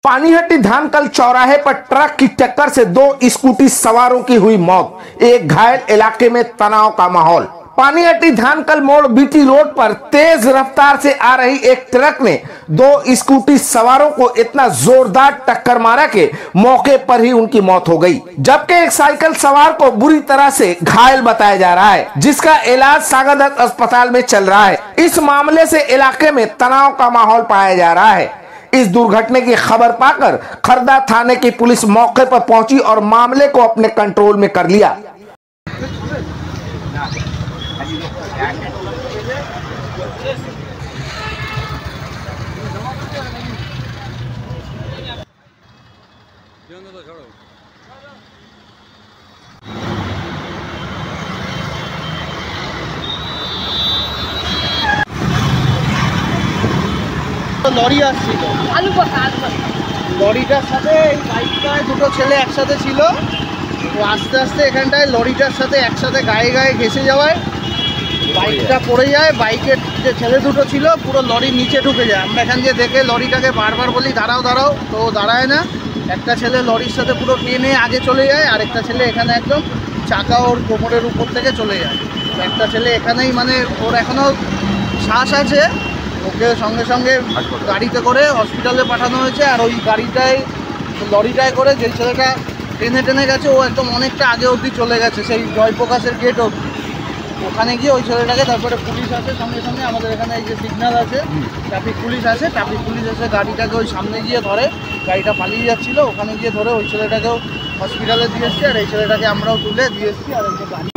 पानीहट्टी धानकल चौराहे पर ट्रक की टक्कर से दो स्कूटी सवारों की हुई मौत, एक घायल। इलाके में तनाव का माहौल। पानीहट्टी धानकल मोड़ बीटी रोड पर तेज रफ्तार से आ रही एक ट्रक ने दो स्कूटी सवारों को इतना जोरदार टक्कर मारा कि मौके पर ही उनकी मौत हो गई, जबकि एक साइकिल सवार को बुरी तरह से घायल बताया जा रहा है, जिसका इलाज सागर दत्त अस्पताल में चल रहा है। इस मामले से इलाके में तनाव का माहौल पाया जा रहा है। इस दुर्घटना की खबर पाकर खरदा थाने की पुलिस मौके पर पहुंची और मामले को अपने कंट्रोल में कर लिया। লরি আসছিল, লরিটার সাথে এই বাইকটায় দুটো ছেলে একসাথে ছিল। তো আস্তে আস্তে এখানটায় লরিটার সাথে একসাথে গায়ে গায়ে ঘেসে যাওয়ায় বাইকটা পড়ে যায়। বাইকের যে ছেলে দুটো ছিল পুরো লরির নিচে ঢুকে যায়। আমরা এখান দিয়ে দেখে লরিটাকে বারবার বলি দাঁড়াও দাঁড়াও, তো দাঁড়ায় না। একটা ছেলে লরির সাথে পুরো টেনে আগে চলে যায়, আর একটা ছেলে এখানে একদম চাকা ওর কোমরের উপর থেকে চলে যায়। একটা ছেলে এখানেই মানে ওর এখনও শ্বাস আছে, ওকে সঙ্গে সঙ্গে গাড়িতে করে হসপিটালে পাঠানো হয়েছে। আর ওই গাড়িটায় লরিটায় করে যে ছেলেটা টেনে টেনে গেছে ও একদম অনেকটা আগে অবধি চলে গেছে, সেই জয়প্রকাশের গেট অবধি। ওখানে গিয়ে ওই ছেলেটাকে তারপরে পুলিশ আসে সঙ্গে সঙ্গে, আমাদের এখানে এই যে সিগন্যাল আছে, ট্রাফিক পুলিশ আছে, ট্রাফিক পুলিশ এসে গাড়িটাকে ওই সামনে গিয়ে ধরে। গাড়িটা পালিয়ে যাচ্ছিলো, ওখানে গিয়ে ধরে ওই ছেলেটাকেও হসপিটালে দিয়ে এসছি, আর এই ছেলেটাকে আমরাও তুলে দিয়ে এসছি। আর এই যে গাড়ি